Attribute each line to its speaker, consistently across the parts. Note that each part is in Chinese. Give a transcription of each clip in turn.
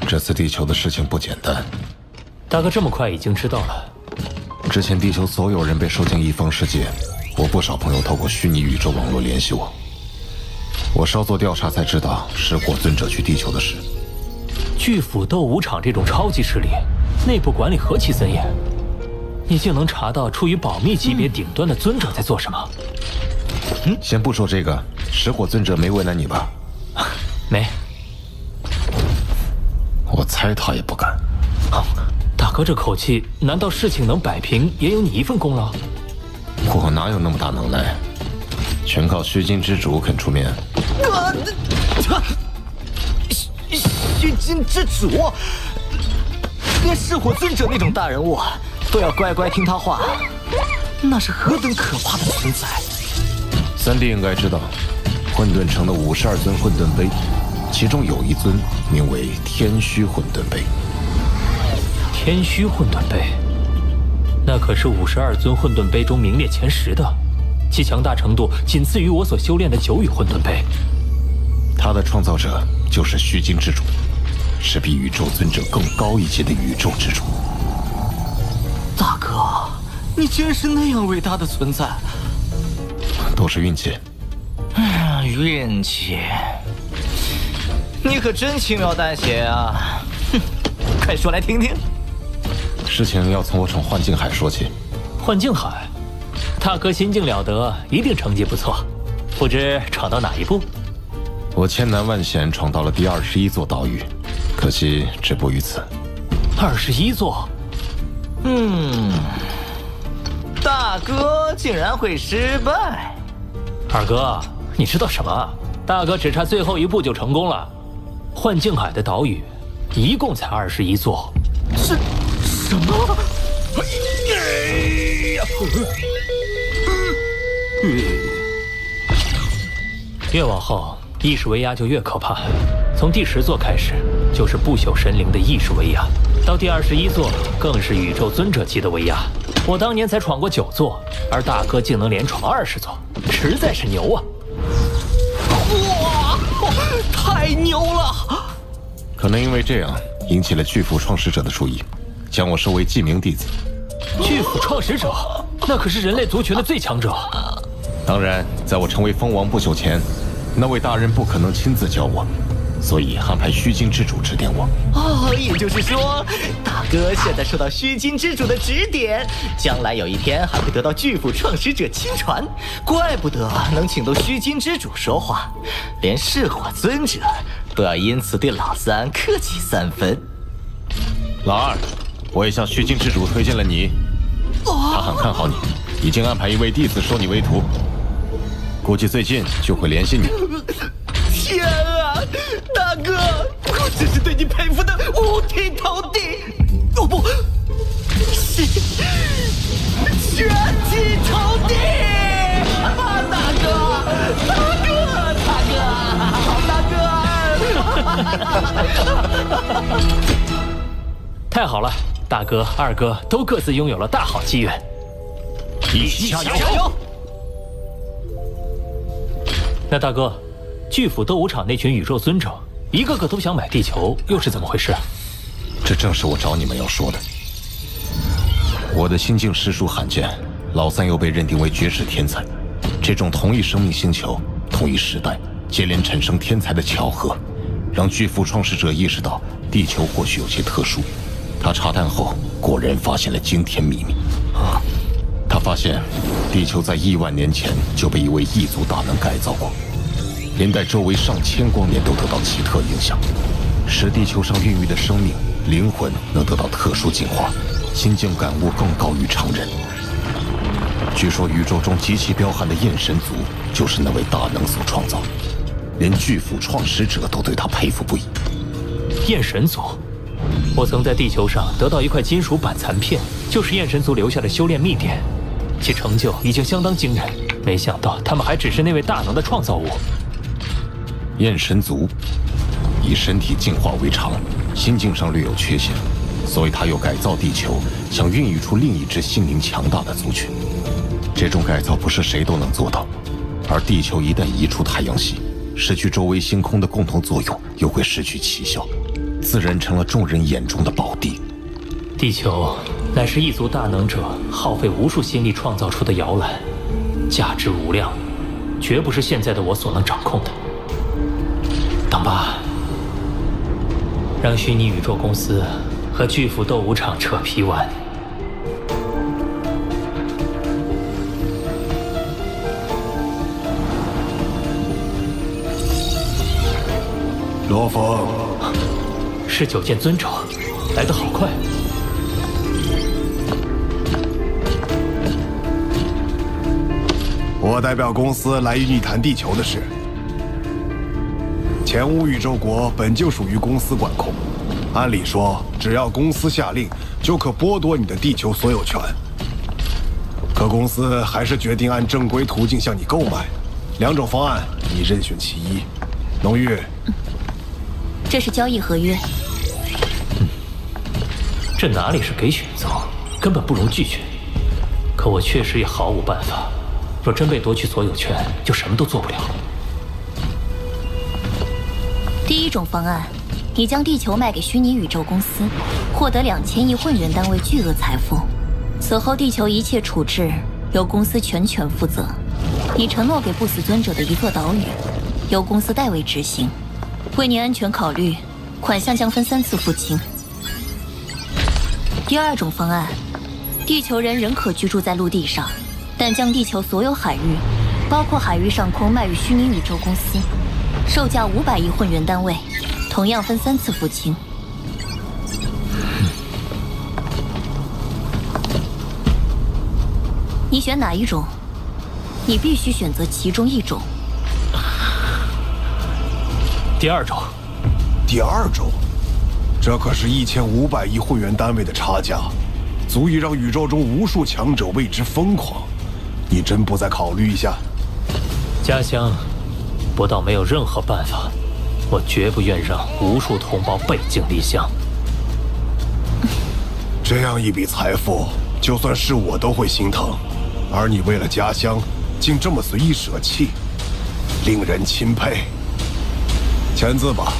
Speaker 1: 这次地球的事情不简单。
Speaker 2: 大哥这么快已经知道了？
Speaker 1: 之前地球所有人被收进一方世界，我不少朋友透过虚拟宇宙网络联系我。我稍作调查才知道石火尊者去地球的事。
Speaker 2: 巨斧斗武场这种超级势力，内部管理何其森严，你竟能查到处于保密级别顶端的尊者在做什么？
Speaker 1: 先不说这个，石火尊者没为难你吧？
Speaker 2: 没。
Speaker 1: 我猜他也不敢。
Speaker 2: 大哥这口气，难道事情能摆平也有你一份功劳？
Speaker 1: 我哪有那么大能耐？全靠虚金之主肯出面。
Speaker 3: 虚金之主，连噬火尊者那种大人物都要乖乖听他话，那是何等可怕的存在！
Speaker 1: 三弟应该知道，混沌城的52尊混沌杯，其中有一尊名为天虚混沌杯。
Speaker 2: 天虚混沌杯，那可是52尊混沌杯中名列前10的，其强大程度仅次于我所修炼的9羽混沌杯。
Speaker 1: 它的创造者就是虚金之主，是比宇宙尊者更高一阶的宇宙之主。
Speaker 3: 大哥，你竟然是那样伟大的存在！
Speaker 1: 都是运气。
Speaker 3: 运气，你可真轻描淡写啊！哼，快说来听听。
Speaker 1: 事情要从我闯幻境海说起。
Speaker 2: 幻境海，大哥心境了得，一定成绩不错。不知闯到哪一步？
Speaker 1: 我千难万险闯到了第21座岛屿，可惜止步于此。
Speaker 2: 21座？
Speaker 3: 大哥竟然会失败！
Speaker 2: 二哥，你知道什么？大哥只差最后一步就成功了。幻境海的岛屿一共才21座。
Speaker 3: 什么？
Speaker 2: 越往后，意识威压就越可怕。从第10座开始，就是不朽神灵的意识威压，到第21座，更是宇宙尊者级的威压。我当年才闯过9座，而大哥竟能连闯20座，实在是牛啊！
Speaker 3: 哇，太牛了！
Speaker 1: 可能因为这样，引起了巨斧创始者的注意，将我收为记名弟子。
Speaker 2: 巨斧创始者，那可是人类族群的最强者。
Speaker 1: 当然，在我成为蜂王不久前，那位大人不可能亲自教我，所以安排虚金之主指点我。
Speaker 3: 也就是说，大哥现在受到虚金之主的指点，将来有一天还会得到巨斧创始者亲传。怪不得能请到虚金之主说话，连噬火尊者都要因此对老三客气3分。
Speaker 1: 老二，我也向虚金之主推荐了你，他很看好你，已经安排一位弟子收你为徒，估计最近就会联系你。
Speaker 3: 天啊，大哥，我真是对你佩服的五体投地，哦不，是全体投地！大哥，
Speaker 2: 太好了，大哥、二哥都各自拥有了大好机缘，
Speaker 1: 一起加油！
Speaker 2: 那大哥，巨斧斗武场那群宇宙尊者，一个个都想买地球，又是怎么回事？
Speaker 1: 这正是我找你们要说的。我的心境实属罕见，老三又被认定为绝世天才，这种同一生命星球、同一时代接连产生天才的巧合，让巨斧创始者意识到地球或许有些特殊。他查探后，果然发现了惊天秘密。他发现，地球在亿万年前就被一位异族大能改造过，连带周围上千光年都得到奇特影响，使地球上孕育的生命灵魂能得到特殊进化，心境感悟更高于常人。据说宇宙中极其彪悍的焰神族就是那位大能所创造，连巨斧创始者都对他佩服不已。
Speaker 2: 焰神族，我曾在地球上得到一块金属板残片，就是焰神族留下的修炼秘典，其成就已经相当惊人。没想到他们还只是那位大能的创造物。
Speaker 1: 焰神族以身体进化为常，心境上略有缺陷，所以他又改造地球，想孕育出另一支心灵强大的族群。这种改造不是谁都能做到，而地球一旦移出太阳系，失去周围星空的共同作用，又会失去奇效。自然成了众人眼中的宝地。
Speaker 2: 地球乃是一族大能者耗费无数心力创造出的摇篮，价值无量，绝不是现在的我所能掌控的。当爸，让虚拟宇宙公司和巨斧斗武场扯皮玩。
Speaker 4: 罗峰，
Speaker 2: 是九剑尊者，来得好快。
Speaker 4: 我代表公司来与你谈地球的事。前无宇宙国本就属于公司管控，按理说，只要公司下令，就可剥夺你的地球所有权。可公司还是决定按正规途径向你购买，两种方案，你任选其一。浓郁，
Speaker 5: 这是交易合约。
Speaker 2: 这哪里是给选择，根本不容拒绝。可我确实也毫无办法，若真被夺取所有权，就什么都做不了。
Speaker 5: 第一种方案，你将地球卖给虚拟宇宙公司，获得2000亿混元单位巨额财富。此后，地球一切处置由公司全权负责。你承诺给不死尊者的一座岛屿，由公司代为执行。为你安全考虑，款项将分3次付清。第二种方案，地球人仍可居住在陆地上，但将地球所有海域，包括海域上空卖与虚拟宇宙公司。售价500亿混元单位，同样分3次付清。你选哪一种？你必须选择其中一种。
Speaker 2: 第二种。
Speaker 4: 第二种，这可是1500亿混元单位的差价，足以让宇宙中无数强者为之疯狂。你真不再考虑一下？
Speaker 2: 家乡。不到没有任何办法，我绝不愿让无数同胞背井离乡。
Speaker 4: 这样一笔财富，就算是我都会心疼，而你为了家乡，竟这么随意舍弃，令人钦佩。签字吧。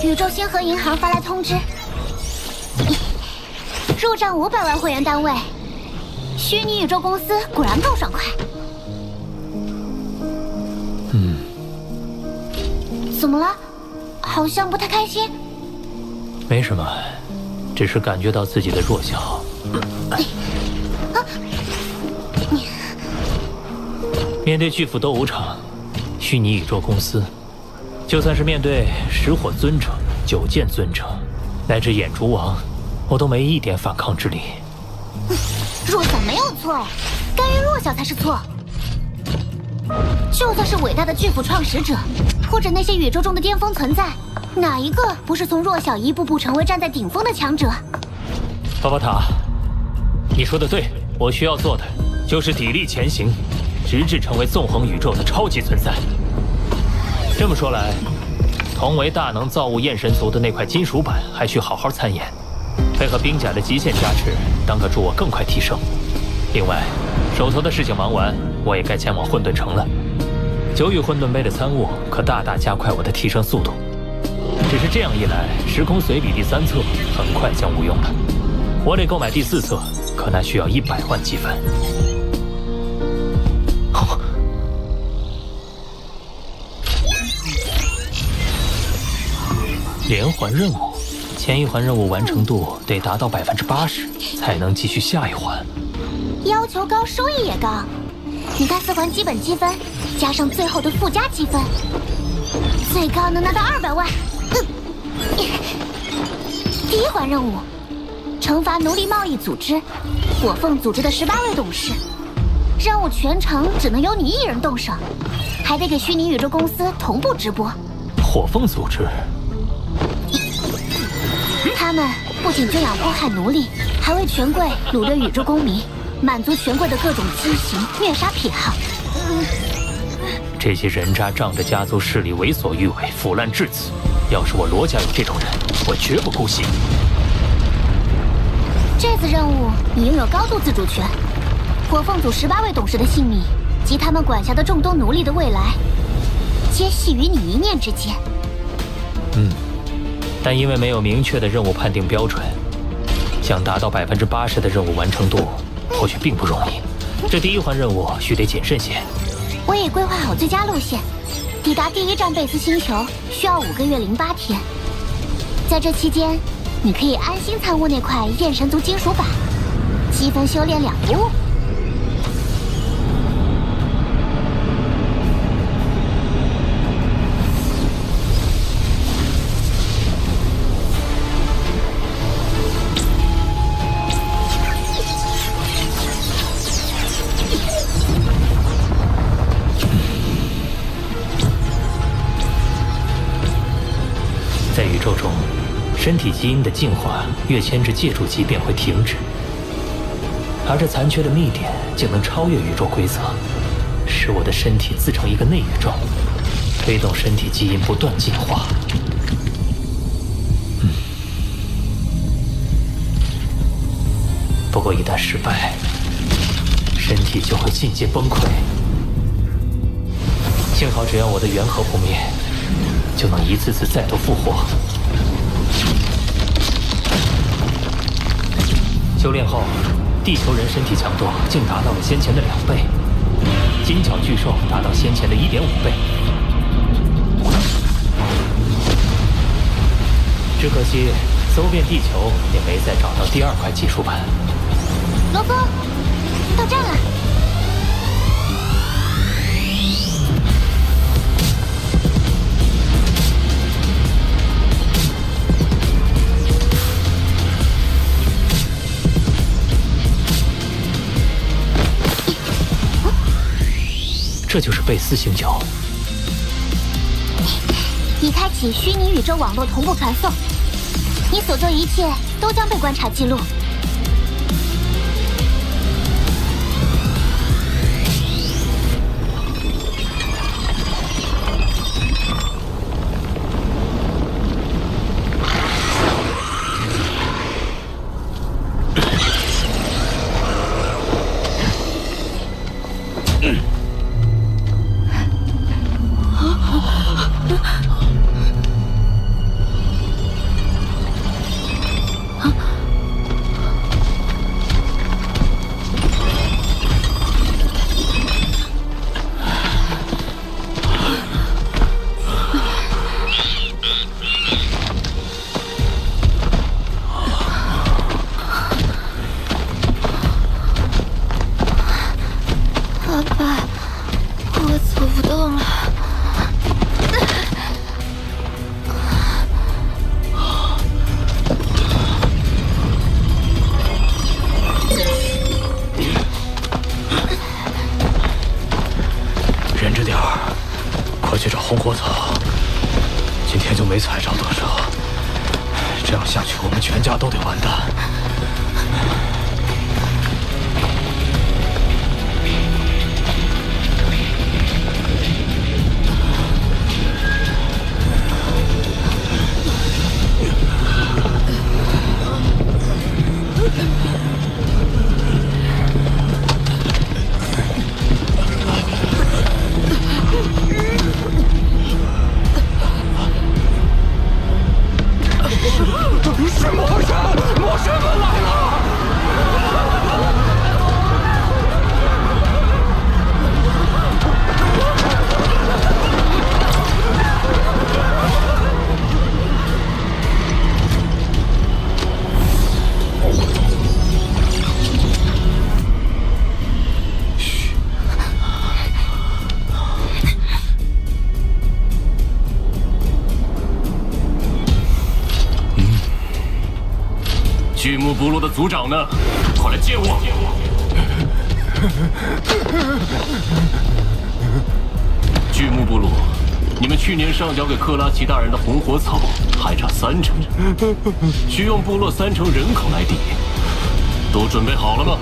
Speaker 6: 宇宙星河银行发来通知，入账500万会员单位。虚拟宇宙公司果然够爽快。怎么了？好像不太开心。
Speaker 2: 没什么，只是感觉到自己的弱小。面对巨斧斗武场、虚拟宇宙公司，就算是面对石火尊者、九剑尊者，乃至眼烛王，我都没一点反抗之力。
Speaker 6: 弱小没有错，甘于弱小才是错。就算是伟大的巨斧创始者，或者那些宇宙中的巅峰存在，哪一个不是从弱小一步步成为站在顶峰的强者？
Speaker 2: 巴巴塔，你说的对，我需要做的就是砥砺前行，直至成为纵横宇宙的超级存在。这么说来，同为大能造物焰神族的那块金属板还需好好参演，配合冰甲的极限加持，当可助我更快提升。另外，手头的事情忙完，我也该前往混沌城了。9与混沌杯的参悟可大大加快我的提升速度。只是这样一来，时空随笔第3册很快将无用了。我得购买第4册，可那需要100万积分。连环任务，前一环任务完成度得达到80%，才能继续下一环。
Speaker 6: 要求高，收益也高。你看4环基本积分，加上最后的附加积分，最高能拿到200万。第1环任务，惩罚奴隶贸易组织，火凤组织的18位董事。任务全程只能由你一人动手，还得给虚拟宇宙公司同步直播。
Speaker 2: 火凤组织。
Speaker 6: 他们不仅圈养迫害奴隶，还为权贵掳掠宇宙公民，满足权贵的各种畸形虐杀癖好。
Speaker 2: 这些人渣仗着家族势力为所欲为，腐烂至此。要是我罗家有这种人，我绝不姑息。
Speaker 6: 这次任务你拥有高度自主权，火凤组18位董事的性命及他们管辖的众多奴隶的未来，皆系于你一念之间。
Speaker 2: 但因为没有明确的任务判定标准，想达到80%的任务完成度，或许并不容易。这第一环任务须得谨慎些。
Speaker 6: 我已规划好最佳路线，抵达第1站贝斯星球需要5个月08天。在这期间，你可以安心参悟那块焰神族金属板，积分修炼2不误。
Speaker 2: 在宇宙中，身体基因的进化跃迁至借助级便会停止，而这残缺的秘典竟能超越宇宙规则，使我的身体自成一个内宇宙，推动身体基因不断进化。不过一旦失败，身体就会进阶崩溃。幸好只要我的元核不灭，就能一次次再度复活。修炼后，地球人身体强度竟达到了先前的2倍，金角巨兽达到先前的1.5倍。只可惜，搜遍地球也没再找到第2块技术板。
Speaker 6: 罗峰，到站了。
Speaker 2: 这就是贝斯星球。
Speaker 6: 已开启虚拟宇宙网络同步传送，你所做一切都将被观察记录。
Speaker 7: 去找红火草，今天就没采着多少，这样下去我们全家都得完蛋。
Speaker 8: 是魔神！魔神们来了！
Speaker 7: 嘘。
Speaker 8: 巨木部落的族长呢？快来接我！巨木部落你们去年上交给克拉奇大人的红火草还差3成，需用部落3成人口来抵，都准备好了吗？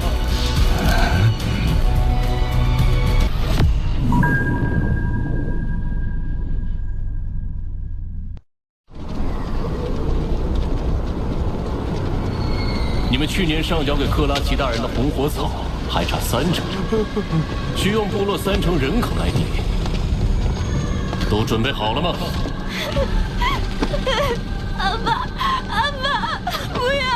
Speaker 8: 你们去年上交给克拉奇大人的红火草还差3成，需用部落3成人口来抵，都准备好了吗？
Speaker 6: 阿爸，阿爸，不要！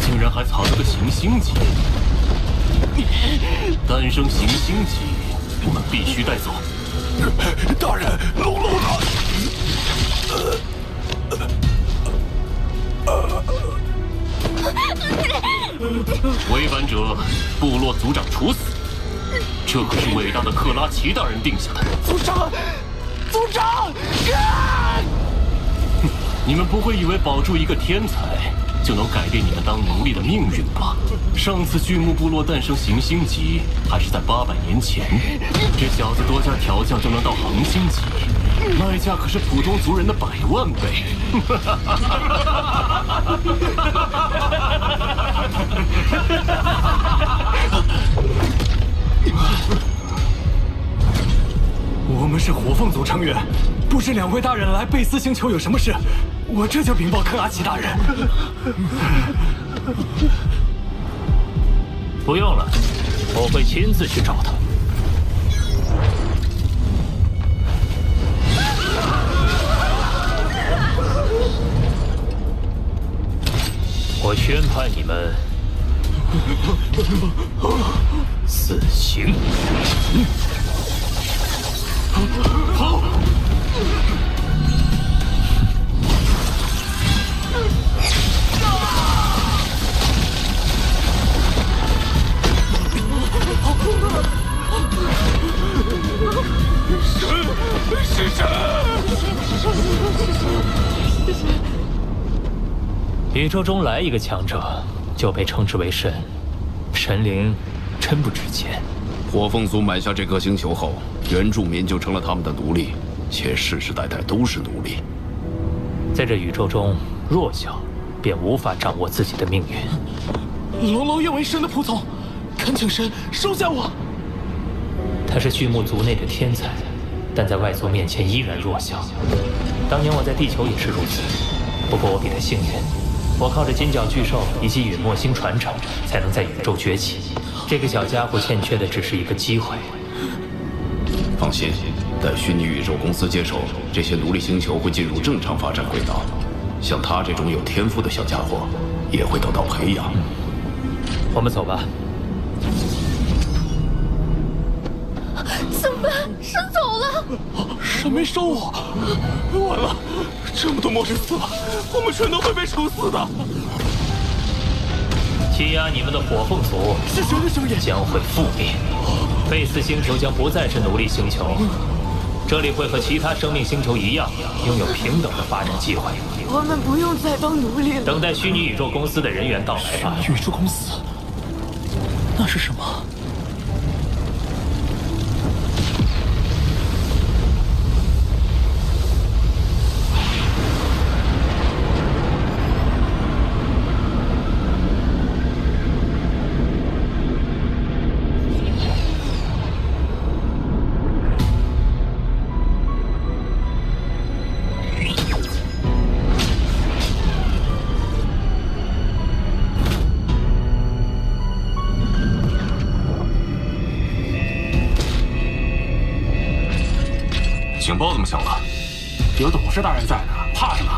Speaker 8: 竟然还藏了个行星级，诞生行星级，我们必须带走。
Speaker 4: 大人，龙龙
Speaker 8: 违反者，部落族长处死。这可是伟大的克拉奇大人定下的。
Speaker 4: 族长，族长！
Speaker 8: 你们不会以为保住一个天才就能改变你们当奴隶的命运吧？上次巨木部落诞生行星级还是在800年前，这小子多加调教就能到恒星级，卖价可是普通族人的100万倍。
Speaker 7: 我们是火凤族成员，不知2位大人来贝斯星球有什么事？我这就禀报克拉奇大人。
Speaker 2: 不用了，我会亲自去找他。我宣判你们死刑。
Speaker 8: 好。
Speaker 4: 是神！
Speaker 2: 宇宙中来一个强者，就被称之为神，神灵真不值钱。
Speaker 9: 火凤族买下这颗星球后，原住民就成了他们的奴隶，且世世代代都是奴隶。
Speaker 2: 在这宇宙中，弱小便无法掌握自己的命运。
Speaker 7: 龙龙愿为神的仆从，恳请神收下我。
Speaker 2: 他是巨木族内的天才，但在外族面前依然弱小。当年我在地球也是如此，不过我比他幸运，我靠着金角巨兽以及陨墨星传承，才能在宇宙崛起。这个小家伙欠缺的只是一个机会。
Speaker 9: 放心，待虚拟宇宙公司接手，这些奴隶星球会进入正常发展轨道。像他这种有天赋的小家伙，也会得到培养。
Speaker 2: 我们走吧。
Speaker 6: 怎么办？神走了！
Speaker 7: 神没收我，完了！这么多末世死了，我们全都会被处死的。
Speaker 2: 欺压你们的火凤族
Speaker 7: 是谁的声音？
Speaker 2: 将会覆灭。贝斯星球将不再是奴隶星球，这里会和其他生命星球一样，拥有平等的发展机会。
Speaker 10: 我们不用再当奴隶了。
Speaker 2: 等待虚拟宇宙公司的人员到来吧。
Speaker 7: 宇宙公司，那是什么？
Speaker 8: 情报怎么响了？
Speaker 7: 有董事大人在呢，怕什么？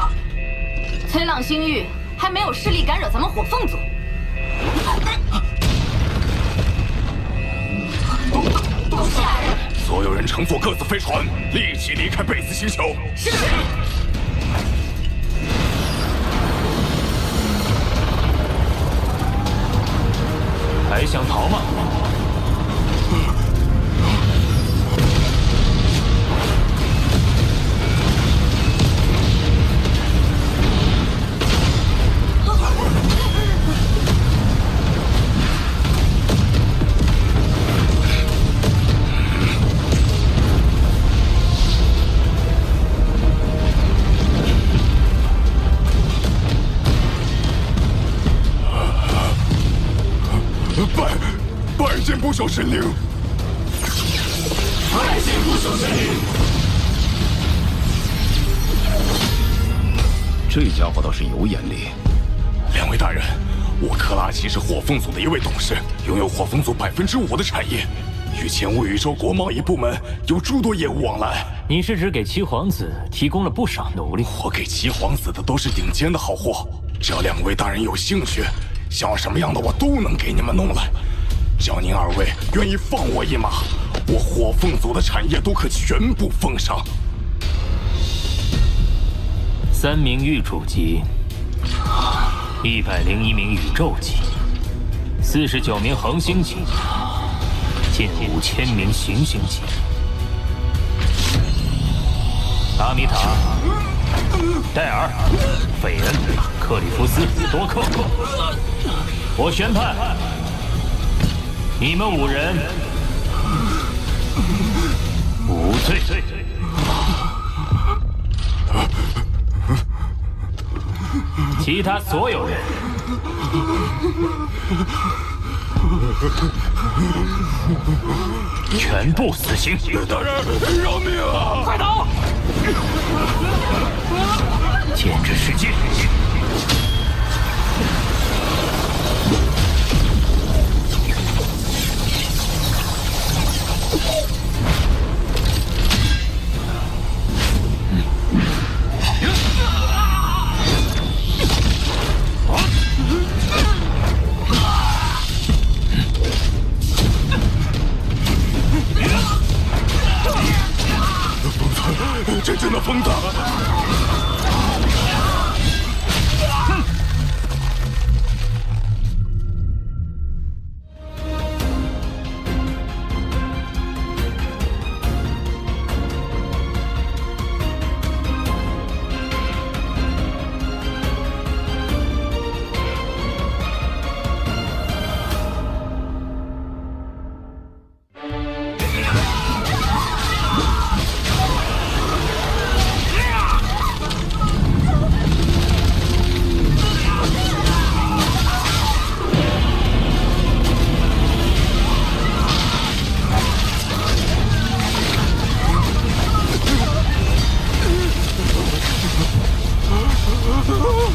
Speaker 10: 崔朗星域还没有势力干扰咱们火凤族。
Speaker 8: 董事大人，所有人乘坐各自飞船，立即离开贝斯星球。是。
Speaker 2: 还想逃吗？
Speaker 11: 拜见不朽神灵！拜见不朽神灵！
Speaker 9: 这家伙倒是有眼力。
Speaker 11: 两位大人，我克拉奇是火凤组的一位董事，拥有火凤组5%的产业，与前无宇宙国贸易部门有诸多业务往来。
Speaker 2: 你是指给七皇子提供了不少奴隶？
Speaker 11: 我给七皇子的都是顶尖的好货，只要两位大人有兴趣，想要什么样的我都能给你们弄来。只要您二位愿意放我一马，我火凤组的产业都可全部奉上。
Speaker 2: 3名域主级，101名宇宙级，49名恒星级，近5000名行星级。阿米塔、戴尔、费恩、克里夫斯、多克，我宣判，你们5人无罪。其他所有人全部死刑！
Speaker 11: 大人，饶命啊！
Speaker 2: 快逃！剑之世界。
Speaker 11: 真正的疯子！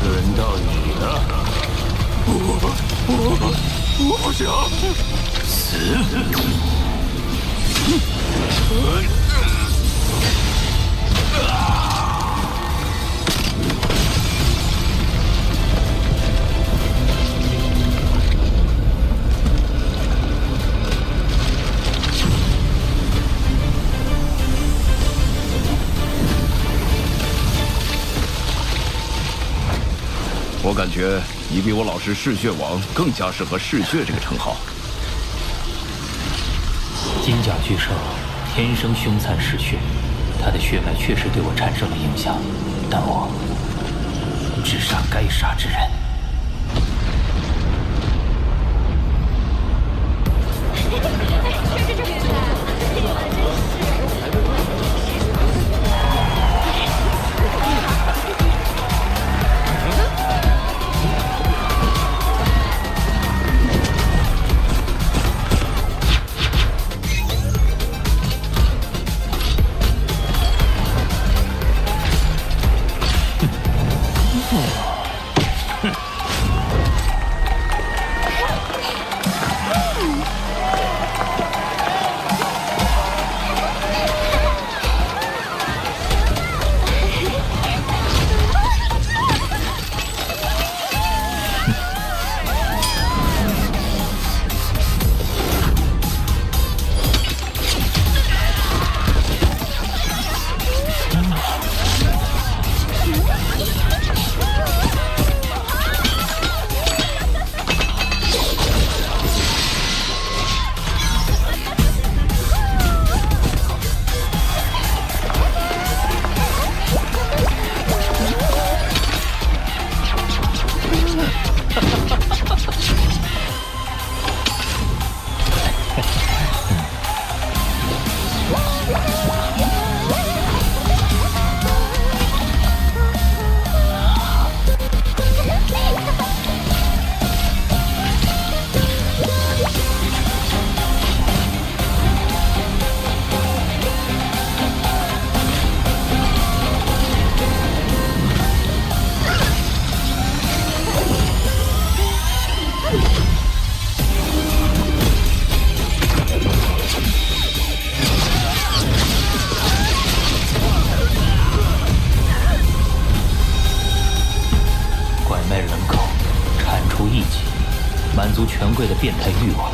Speaker 2: 轮到你了，
Speaker 11: 我不想
Speaker 2: 死！
Speaker 9: 我感觉你比我老师嗜血王更加适合嗜血这个称号。
Speaker 2: 金甲巨兽天生凶残嗜血，他的血脉确实对我产生了影响，但我只杀该杀之人。哼。变态欲望。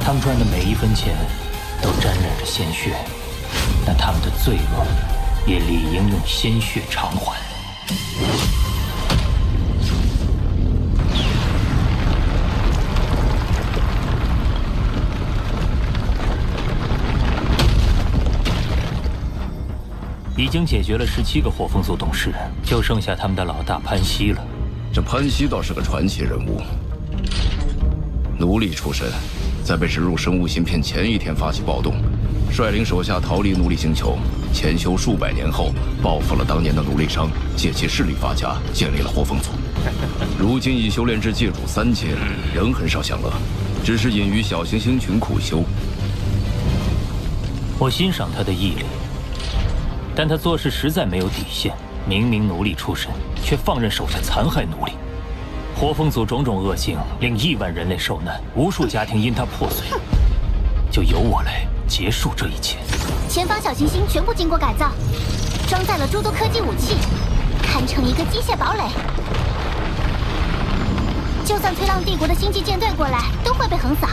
Speaker 2: 他们赚的每一分钱都沾染着鲜血，但他们的罪恶也理应用鲜血偿还。已经解决了17个火凤族董事，就剩下他们的老大潘西了。
Speaker 9: 这潘西倒是个传奇人物，奴隶出身，在被植入生物芯片前一天发起暴动，率领手下逃离奴隶星球，潜修数百年后，报复了当年的奴隶商，借其势力发家，建立了火凤族。如今已修炼至界主3阶，仍很少享乐，只是隐于小行星群苦修。
Speaker 2: 我欣赏他的毅力。但他做事实在没有底线，明明奴隶出身，却放任手下残害奴隶。火凤族种种恶行，令亿万人类受难，无数家庭因他破碎。就由我来结束这一切。
Speaker 6: 前方小行星全部经过改造，装载了诸多科技武器，堪称一个机械堡垒。就算推浪帝国的星际舰队过来，都会被横扫。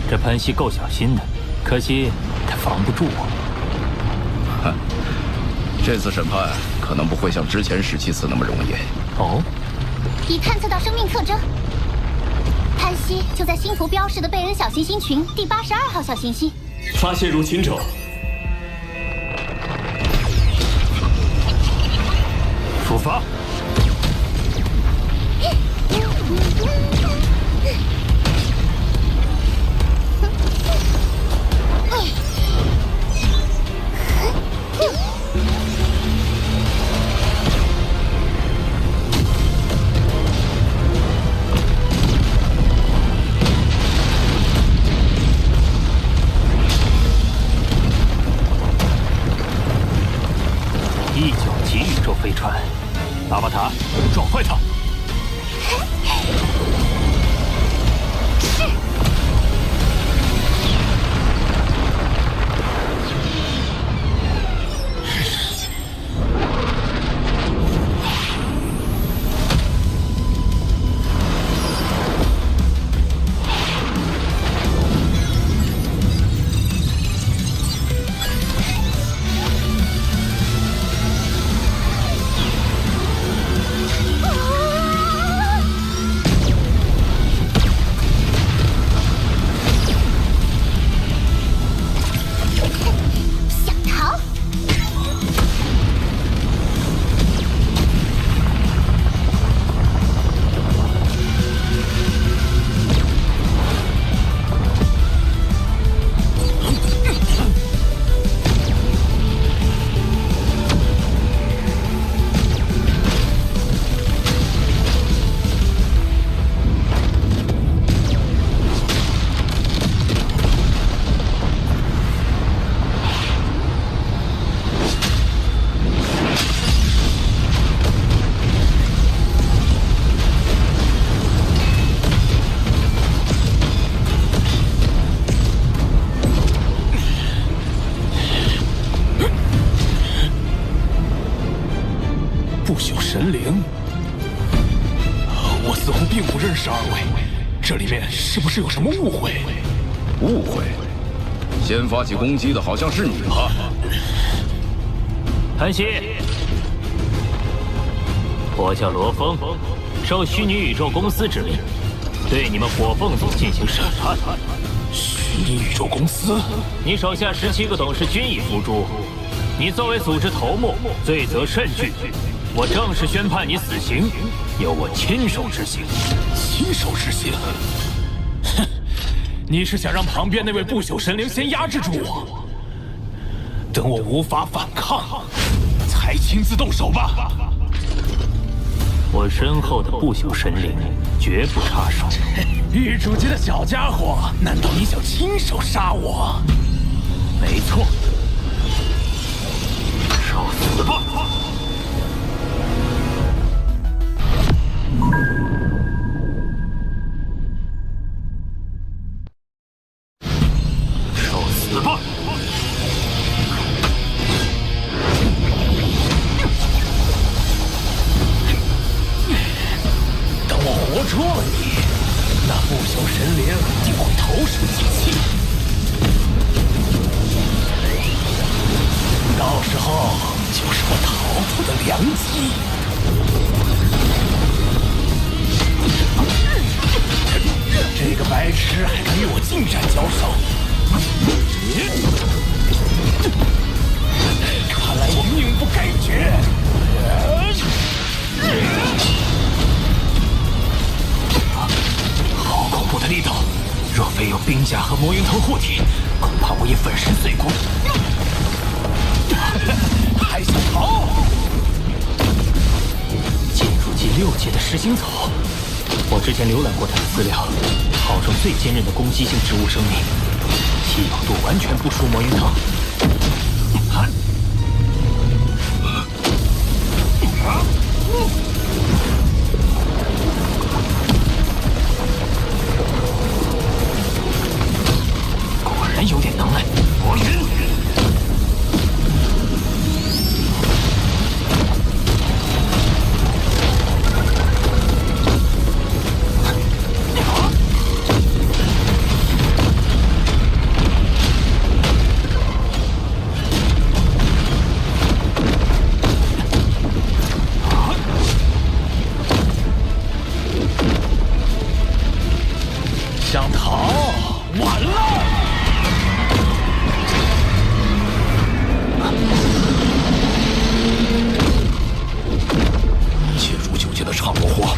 Speaker 2: 这潘西够小心的，可惜他防不住我。
Speaker 9: 这次审判可能不会像之前17次那么容易。
Speaker 2: 哦，
Speaker 6: 已探测到生命特征，潘西就在星图标示的贝恩小行星群第82号小行星。
Speaker 8: 发现入侵者，
Speaker 2: 出发。1.9级宇宙飞船，阿巴塔，撞坏它！
Speaker 11: 不朽神灵，我似乎并不认识2位，这里面是不是有什么误会？
Speaker 9: 误会？先发起攻击的好像是你吧？
Speaker 2: 潘西，我叫罗峰，受虚拟宇宙公司之命，对你们火凤族进行审判。
Speaker 11: 虚拟宇宙公司？
Speaker 2: 你手下17个董事均已伏诛，你作为组织头目，罪责甚巨。我正式宣判你死刑，由我亲手执行。
Speaker 11: 亲手执行？哼！你是想让旁边那位不朽神灵先压制住我，等我无法反抗，才亲自动手吧？
Speaker 2: 我身后的不朽神灵绝不插手。
Speaker 11: 玉主级的小家伙，难道你想亲手杀我？
Speaker 2: 没错。受死吧！受死吧！
Speaker 11: 等我活捉了你！生机器，到时候就是我逃脱的良机。这个白痴还敢与我近战交手？看来我命不该绝。好恐怖的力道！若非有冰甲和魔云藤护体，恐怕我已粉身碎骨。还想逃？
Speaker 2: 进入第6阶的噬心草，我之前浏览过它的资料，号称最坚韧的攻击性植物生命，稀有度完全不输魔云藤。果然有点能耐。魔云。
Speaker 11: 想逃，晚了！
Speaker 9: 切入9阶的刹罗花，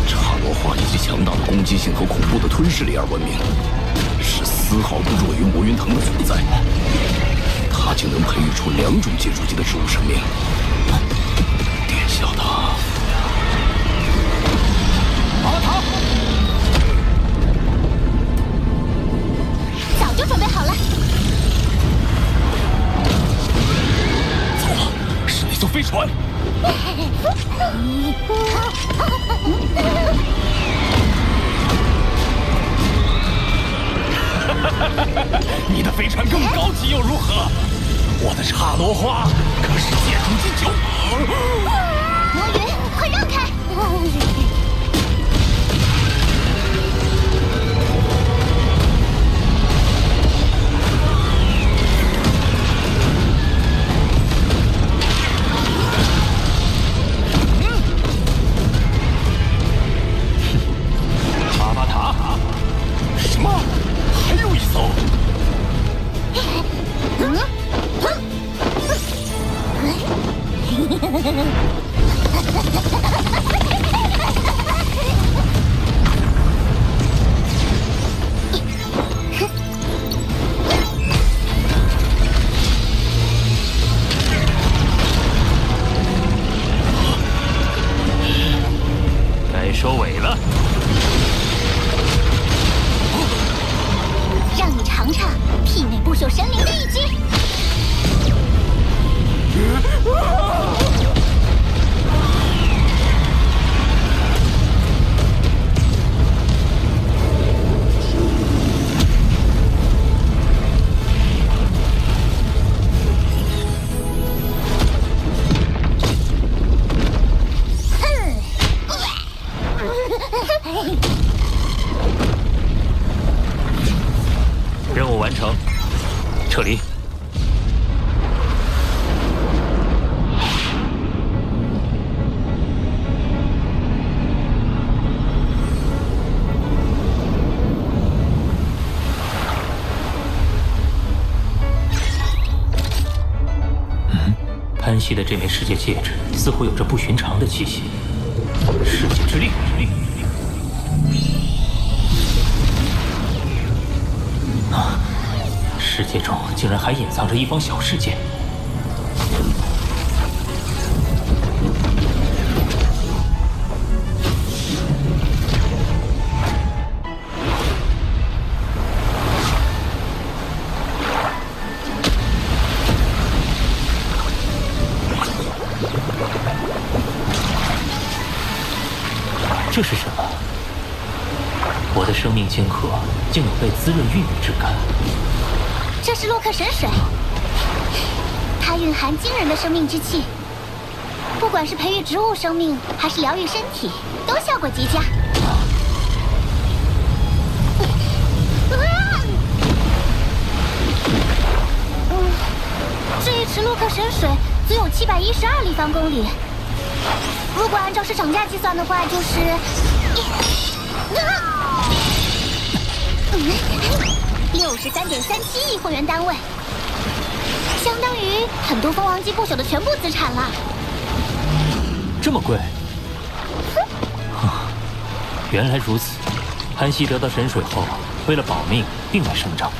Speaker 9: 刹罗花以其强大的攻击性和恐怖的吞噬力而闻名，是丝毫不弱于魔云藤的存在。它竟能培育出2种接触级的植物生命，殿下的
Speaker 11: 阿塔。
Speaker 6: 早就准备好了。
Speaker 11: 糟了，是那艘飞船。你的飞船更高级又如何？我的刹罗花可是界中之九。
Speaker 6: 魔云，快让开！
Speaker 11: 阿巴塔？什么？还有一艘？
Speaker 2: 该收尾了。
Speaker 6: 让你尝尝媲美不朽神灵的一击。
Speaker 2: 任务完成，撤离。潘西的这枚世界戒指似乎有着不寻常的气息，世界之力。世界中竟然还隐藏着一方小世界。这是什么？我的生命晶核竟有被滋润孕育之感。
Speaker 6: 这是洛克神水，它蕴含惊人的生命之气，不管是培育植物生命，还是疗愈身体，都效果极佳。池洛克神水足有712立方公里，如果按照市场价计算的话，就是63.37亿混元单位，相当于很多蜂王机不朽的全部资产了。
Speaker 2: 这么贵？原来如此。韩熙得到神水后，为了保命，并未声张，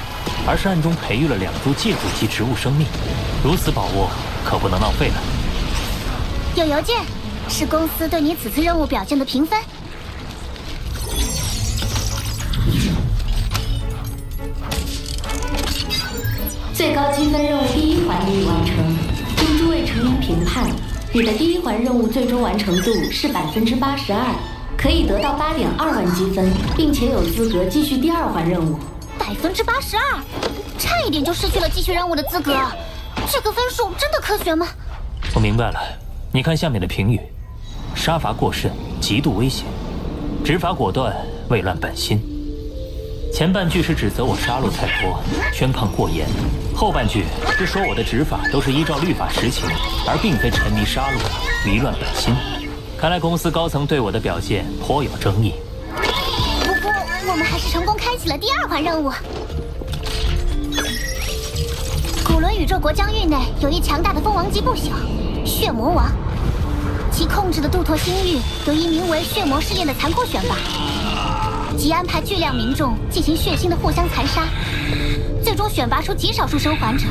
Speaker 2: 而是暗中培育了2株借助级植物生命。如此宝物可不能浪费了。
Speaker 6: 有邮件，是公司对你此次任务表现的评分。
Speaker 12: 最高积分任务第1环已完成，经诸位成员评判，你的第1环任务最终完成度是82%，可以得到8.2万积分，并且有资格继续第2环任务。
Speaker 6: 82%，差一点就失去了继续任务的资格。这个分数真的科学吗？
Speaker 2: 我明白了，你看下面的评语：杀伐过甚，极度危险；执法果断，未乱本心。前半句是指责我杀戮太多，宣判过严；后半句是说我的执法都是依照律法实行，而并非沉迷杀戮，迷乱本心。看来公司高层对我的表现颇有争议。
Speaker 6: 不过我们还是成功开启了第2环任务。古伦宇宙国疆域内有一强大的蜂王级不朽——血魔王，其控制的杜拓星域有一名为血魔试炼的残酷选拔，即安排巨量民众进行血腥的互相残杀，最终选拔出极少数生还者。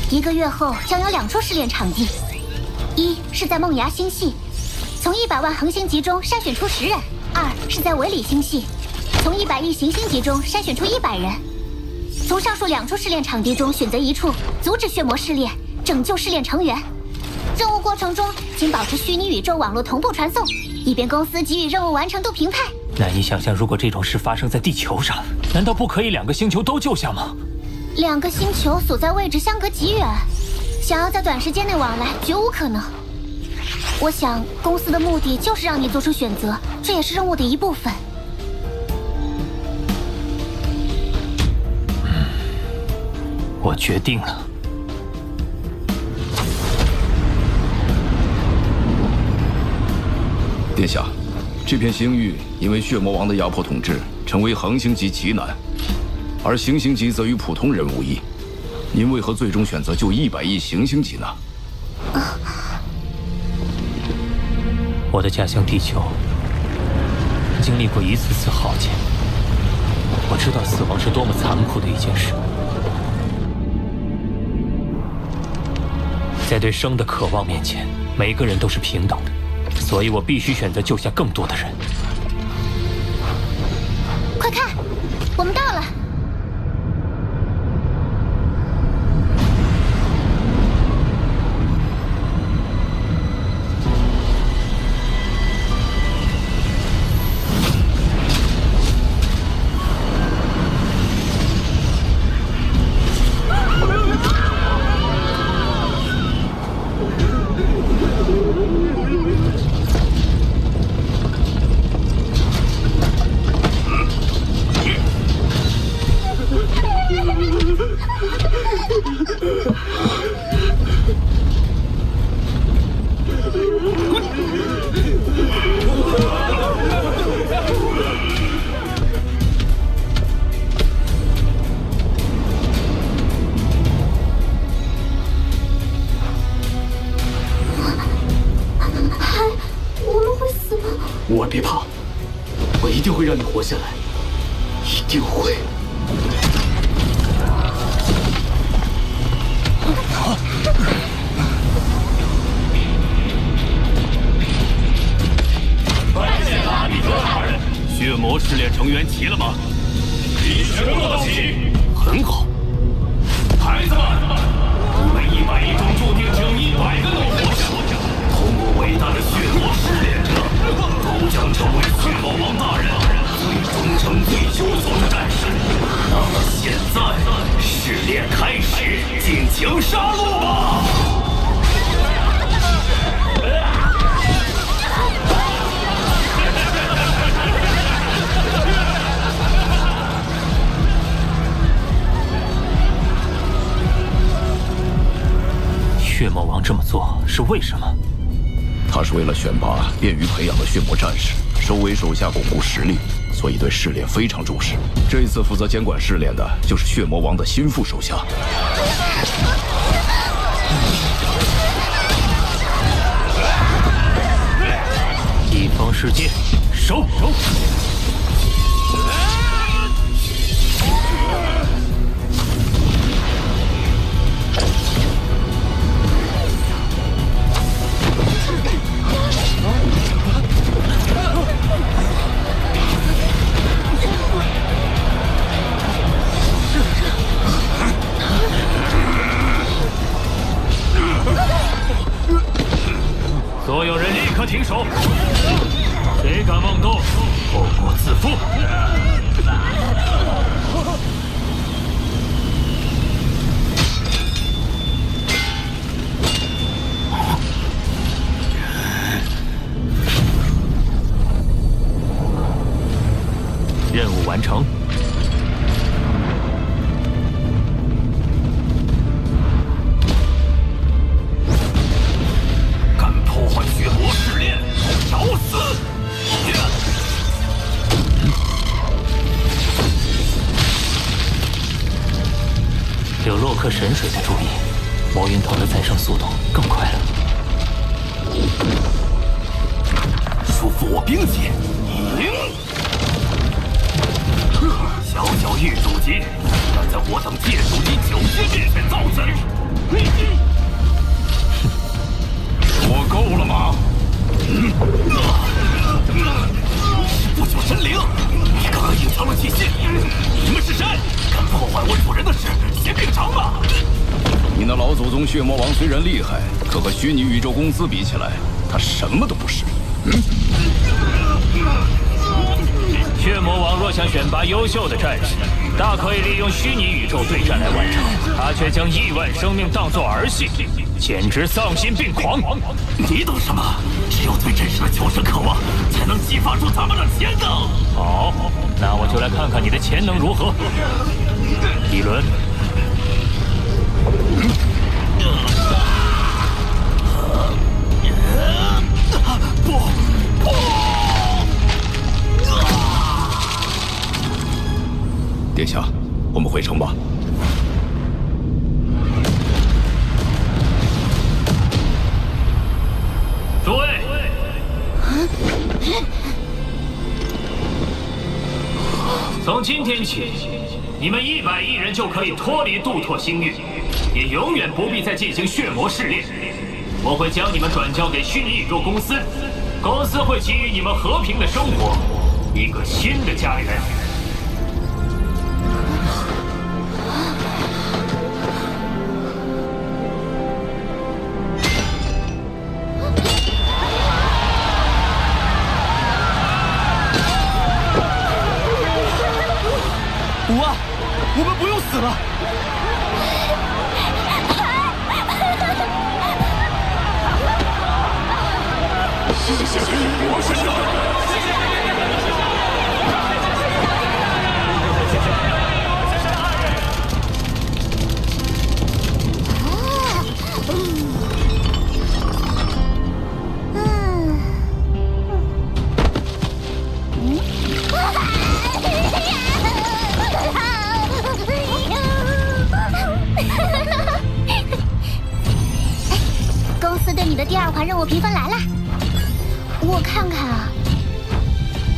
Speaker 6: 1个月后将有2处试炼场地，一是在梦崖星系，从100万恒星级中筛选出10人；二是在维里星系，从100亿行星级中筛选出100人。从上述2处试炼场地中选择1处，阻止血魔试炼，拯救试炼成员。任务过程中，请保持虚拟宇宙网络同步传送，以便公司给予任务完成度评判。
Speaker 2: 难以想象，如果这种事发生在地球上，难道不可以2个星球都救下吗
Speaker 6: ？2个星球所在位置相隔极远，想要在短时间内往来绝无可能。我想公司的目的就是让你做出选择，这也是任务的一部分。
Speaker 2: 我决定了。
Speaker 9: 殿下，这片星域因为血魔王的压迫统治，成为恒星级极难。而行星级则与普通人无异，您为何最终选择就100亿行星级呢？
Speaker 2: 我的家乡地球经历过一次次浩劫，我知道死亡是多么残酷的一件事。在对生的渴望面前，每个人都是平等的，所以我必须选择救下更多的人。
Speaker 6: 快看，我们到了！
Speaker 7: 别怕，我一定会让你活下来，一定会。
Speaker 8: 拜见拉比德大人。血魔试炼成员齐了吗？齐全到齐。很好。孩子们，你们100亿中注定只有100个能活下。通过伟大的血魔试炼者，都将成为血魔王大人最忠诚、最
Speaker 2: 做是为什么？
Speaker 9: 他是为了选拔便于培养的血魔战士，收为手下巩固实力，所以对试炼非常重视。这一次负责监管试炼的就是血魔王的心腹手下。
Speaker 2: 一方世界，收！所有人立刻停手！谁敢妄动，后果自负！任务完成。
Speaker 8: 敢破坏血魔试炼，找死！
Speaker 2: 有洛克神水的助力，魔云头的再生速度更快了。
Speaker 8: 束缚我兵器，小小玉主级，敢在我等界主级9阶面前造次！我够了吗？不朽神灵，你刚刚隐藏了气息，你们是谁？敢破坏我主人的事，先命偿吧！
Speaker 9: 你那老祖宗血魔王虽然厉害，可和虚拟宇宙公司比起来，他什么都不是。
Speaker 2: 血魔王若想选拔优秀的战士，大可以利用虚拟宇宙对战来完成，他却将亿万生命当作儿戏，简直丧心病狂！
Speaker 8: 你懂什么？只有对真实的求生渴望，才能激发出咱们的潜能。
Speaker 2: 好，那我就来看看你的潜能如何。一轮。
Speaker 8: 不！
Speaker 9: 殿下，我们回城吧。
Speaker 2: 诸位，从今天起，你们100亿人就可以脱离杜拓星域，也永远不必再进行血魔试炼。我会将你们转交给虚拟宇宙公司，公司会给予你们和平的生活，一个新的家园。
Speaker 3: 五啊，我们不用死了。
Speaker 11: 谢谢我是谁？
Speaker 6: 公司对你的第2环任务评分来了，我看看啊，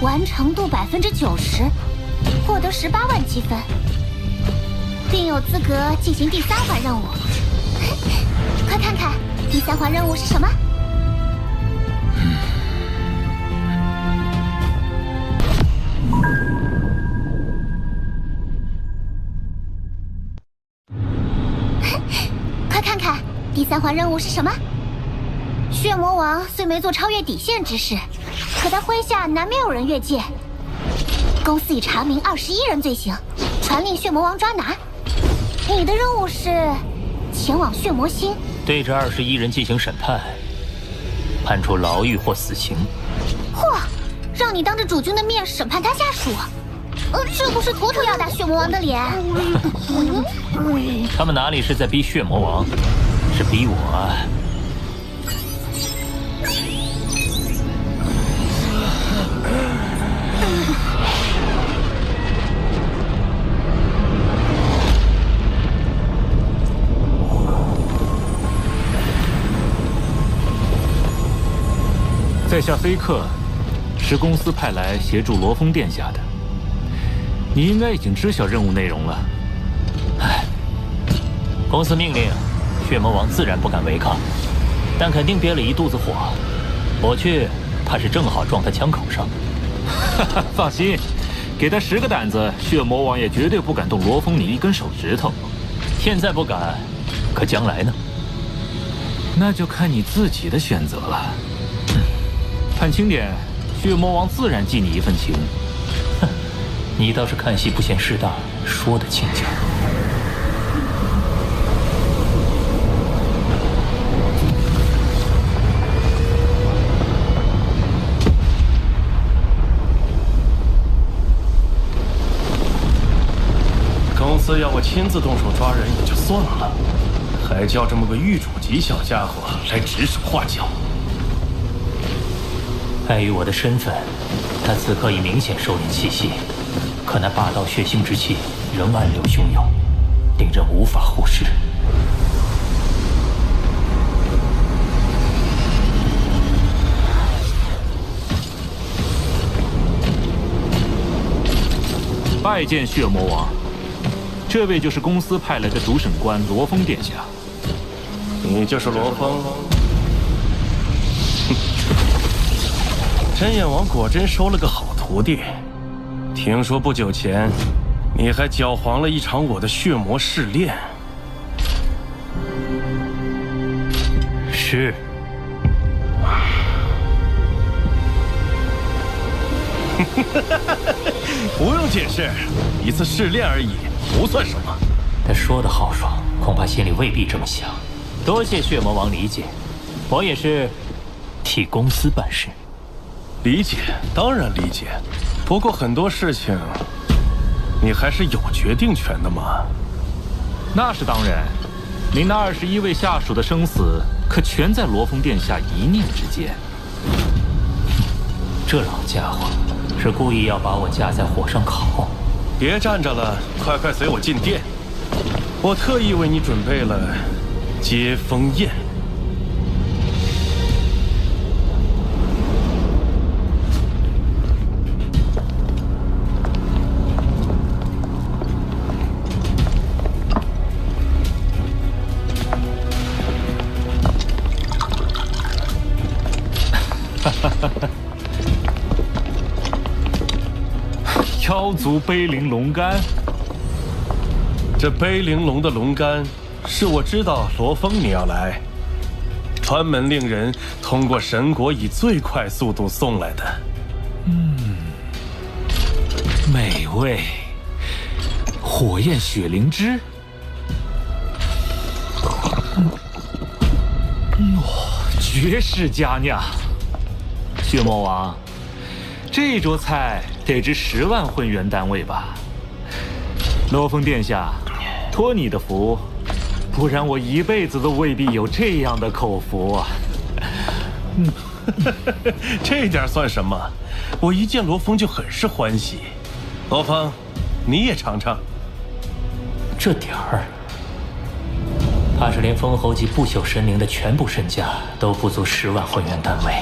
Speaker 6: 完成度90%，获得18万积分，并有资格进行第3环任务。快看看第3环任务是什么？快看看第3环任务是什么？血魔王虽没做超越底线之事，可他麾下难免有人越界。公司已查明21人罪行，传令血魔王抓拿。你的任务是前往血魔星，
Speaker 2: 对这21人进行审判，判处牢狱或死刑。
Speaker 6: 嚯，让你当着主君的面审判他下属，这不是妥妥要打血魔王的脸？
Speaker 2: 他们哪里是在逼血魔王，是逼我啊！
Speaker 7: 在下飞客，是公司派来协助罗峰殿下的。你应该已经知晓任务内容了。
Speaker 2: 唉，公司命令，血魔王自然不敢违抗，但肯定憋了一肚子火。我去，怕是正好撞他枪口上。
Speaker 7: 哈哈，放心，给他10个胆子，血魔王也绝对不敢动罗峰你一根手指头。
Speaker 2: 现在不敢，可将来呢？
Speaker 7: 那就看你自己的选择了。判轻点，血魔王自然记你一份情。
Speaker 2: 哼，你倒是看戏不嫌事大，说得轻巧。
Speaker 13: 公司要我亲自动手抓人也就算了，还叫这么个狱主级小家伙来指手画脚。
Speaker 2: 碍于我的身份，他此刻已明显收敛气息，可那霸道血腥之气仍暗流汹涌，令人无法忽视。
Speaker 7: 拜见血魔王，这位就是公司派来的主审官罗峰殿下。
Speaker 13: 你就是罗峰？真眼王果真收了个好徒弟。听说不久前，你还搅黄了一场我的血魔试炼。
Speaker 2: 是。
Speaker 13: 不用解释，一次试炼而已，不算什么。
Speaker 2: 他说的豪爽，恐怕心里未必这么想。多谢血魔王理解，我也是替公司办事。
Speaker 13: 理解，当然理解。不过很多事情，你还是有决定权的嘛。
Speaker 7: 那是当然，您那21位下属的生死，可全在罗峰殿下一念之间。
Speaker 2: 这老家伙是故意要把我架在火上烤。
Speaker 13: 别站着了，快随我进殿。我特意为你准备了接风宴。
Speaker 7: 妖族碑灵龙肝，
Speaker 13: 这碑灵龙的龙肝，是我知道罗峰你要来，专门令人通过神国以最快速度送来的。
Speaker 7: 美味。火焰血灵芝，绝世佳酿。血魔王，这桌菜得值10万混元单位吧？罗峰殿下，托你的福，不然我一辈子都未必有这样的口福啊！
Speaker 13: 这点算什么？我一见罗峰就很是欢喜。罗峰，你也尝尝。
Speaker 2: 这点儿，怕是连封侯级不朽神灵的全部身价都不足10万混元单位。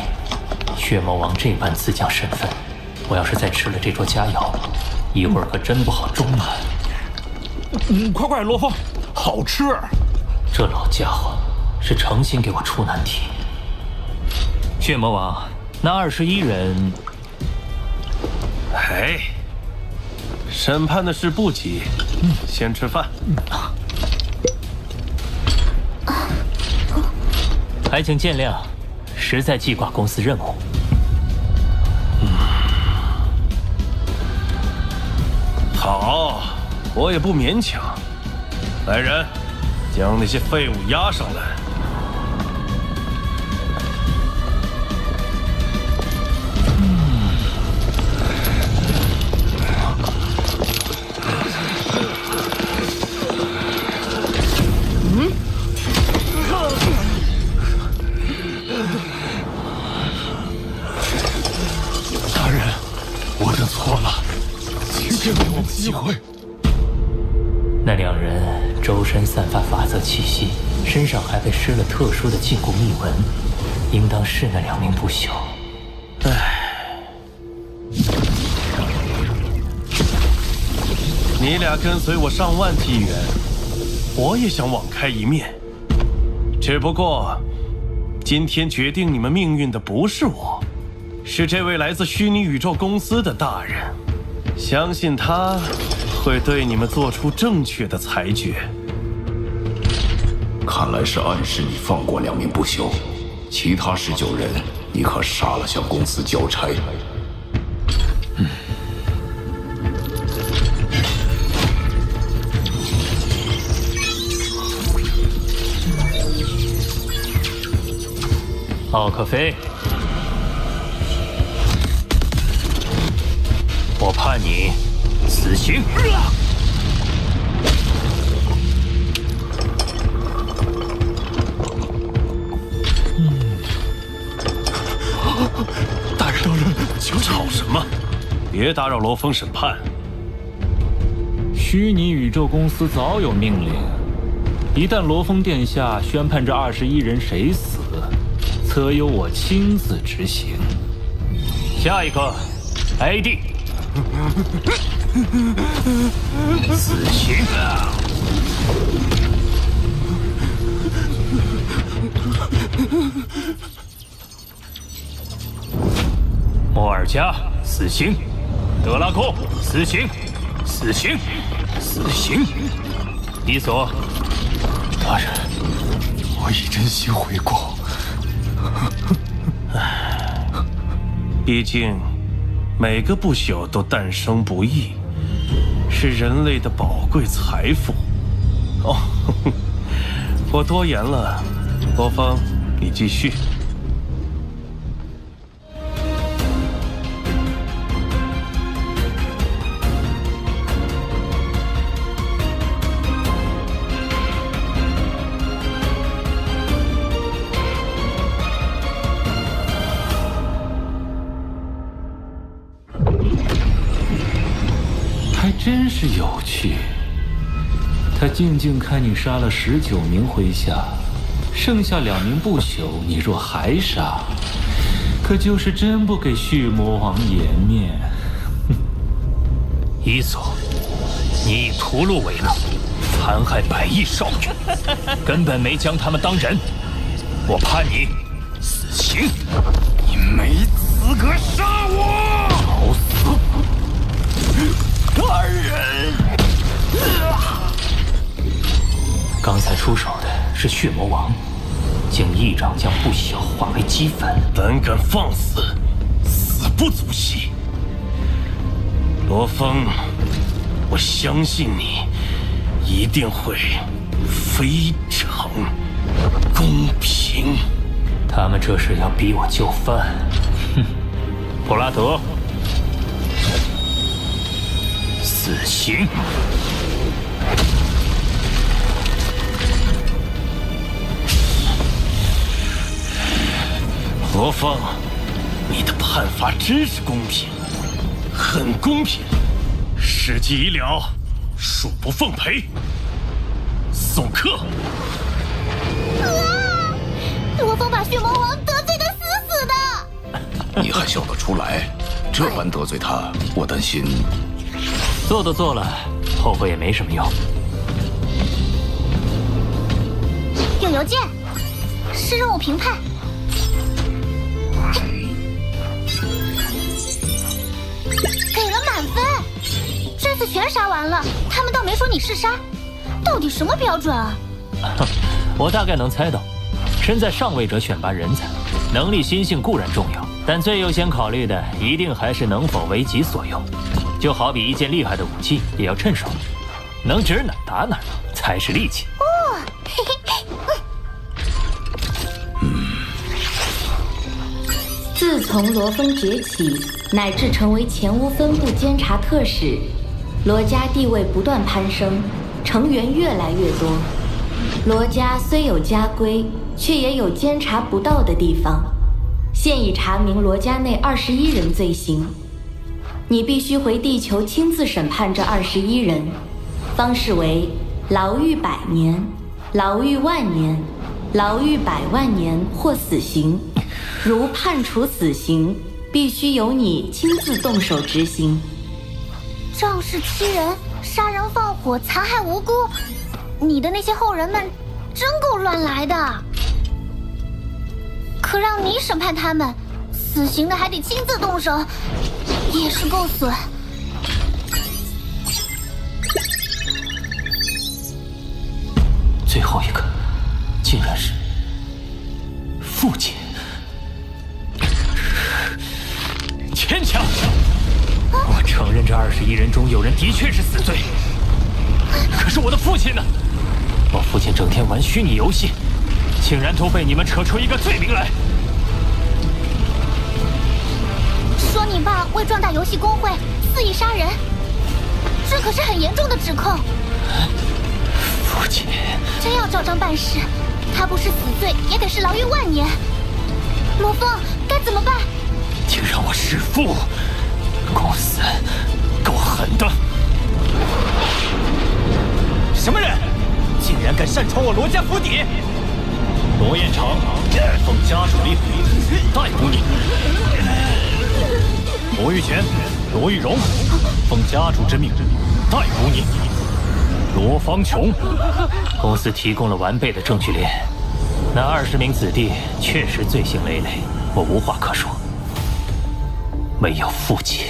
Speaker 2: 血魔王这般自降身份，我要是再吃了这桌佳肴，一会儿可真不好中啊！
Speaker 7: 快，罗峰，好吃！
Speaker 2: 这老家伙是诚心给我出难题。血魔王，那21人，
Speaker 13: 哎，审判的事不急，先吃饭。
Speaker 2: 还请见谅，实在记挂公司任务。
Speaker 13: 好，我也不勉强。来人，将那些废物押上来。
Speaker 11: 大人，我的错了，请给我们机会。
Speaker 2: 那2人周身散发法则气息，身上还被施了特殊的禁锢密纹，应当是那2名不朽。
Speaker 13: 你俩跟随我上万纪元，我也想网开一面。只不过，今天决定你们命运的不是我，是这位来自虚拟宇宙公司的大人。相信他会对你们做出正确的裁决。
Speaker 9: 看来是暗示你放过2名不朽，其他19人你可杀了向公司交差。
Speaker 2: 奥克菲，我判你死刑。
Speaker 13: 大人，吵什么？别打扰罗峰审判。
Speaker 7: 虚拟宇宙公司早有命令，一旦罗峰殿下宣判这21人谁死，则由我亲自执行。
Speaker 2: 下一个 ，AD， 死刑。莫尔加，死刑；德拉库，死刑；死刑，死刑。伊索，
Speaker 11: 大人，我已真心悔过。
Speaker 13: 毕竟，每个不朽都诞生不易，是人类的宝贵财富。哦，我多言了，罗峰，你继续。
Speaker 7: 还真是有趣。他静静看你杀了19名麾下，剩下2名不朽，你若还杀，可就是真不给血魔王颜面。
Speaker 2: 伊索，你以屠戮为乐，残害100亿少女，根本没将他们当人。我判你死刑。
Speaker 11: 你没资格杀我！
Speaker 2: 找死！
Speaker 11: 大人，
Speaker 2: 刚才出手的是血魔王，竟一掌将不朽化为齑粉。
Speaker 13: 胆敢放肆，死不足惜。罗峰，我相信你一定会非常公平。
Speaker 2: 他们这是要逼我就范。哼，普拉德，死刑。
Speaker 13: 罗峰，你的判罚真是公平，很公平。事既已了，恕不奉陪。送客。
Speaker 6: 罗峰把血魔王得罪得死死的。
Speaker 9: 你还笑得出来？这般得罪他，我担心。
Speaker 2: 做都做了，后悔也没什么用。
Speaker 6: 有邮件，是任务评判。给了满分，这次全杀完了，他们倒没说你是杀，到底什么标准啊？
Speaker 2: 我大概能猜到，身在上位者选拔人才，能力心性固然重要，但最优先考虑的一定还是能否为己所用。就好比一件厉害的武器，也要趁手，能指哪打哪才是利器。
Speaker 6: 哦，嘿嘿，
Speaker 12: 自从罗峰崛起，乃至成为前乌分部监察特使，罗家地位不断攀升，成员越来越多。罗家虽有家规，却也有监察不到的地方。现已查明罗家内21人罪行，你必须回地球亲自审判这21人，方式为牢狱100年、牢狱10000年、牢狱100万年或死刑。如判处死刑，必须由你亲自动手执行。
Speaker 6: 仗势欺人，杀人放火，残害无辜，你的那些后人们真够乱来的。可让你审判他们，死刑的还得亲自动手，也是够损。
Speaker 2: 最后一个，竟然是父亲，牵强。我承认这21人中有人的确是死罪，可是我的父亲呢？我父亲整天玩虚拟游戏，竟然都被你们扯出一个罪名来。
Speaker 6: 说你爸为壮大游戏公会肆意杀人，这可是很严重的指控。
Speaker 2: 父亲
Speaker 6: 真要照章办事，他不是死罪也得是牢狱万年。罗峰，该怎么办？
Speaker 2: 竟让我弑父，公司够狠的！
Speaker 14: 什么人，竟然敢擅闯我罗家府邸？罗彦成，奉家属令逮捕你。罗玉乾、罗玉荣，奉家主之命逮捕你。罗方琼，
Speaker 2: 公司提供了完备的证据链，那20名子弟确实罪行累累，我无话可说。唯有父亲。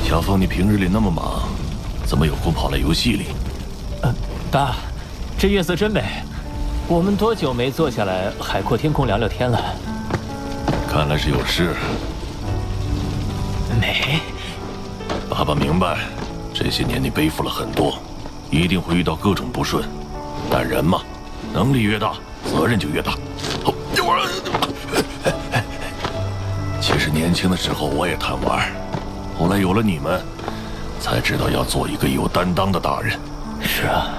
Speaker 8: 小凤，你平日里那么忙，怎么有空跑来游戏里？
Speaker 2: 爸，这月色真美，我们多久没坐下来海阔天空聊聊天了？
Speaker 8: 看来是有事。
Speaker 2: 美，
Speaker 8: 爸爸明白，这些年你背负了很多，一定会遇到各种不顺，但人嘛，能力越大，责任就越大。其实年轻的时候我也贪玩。后来有了你们，才知道要做一个有担当的大人。
Speaker 2: 是啊，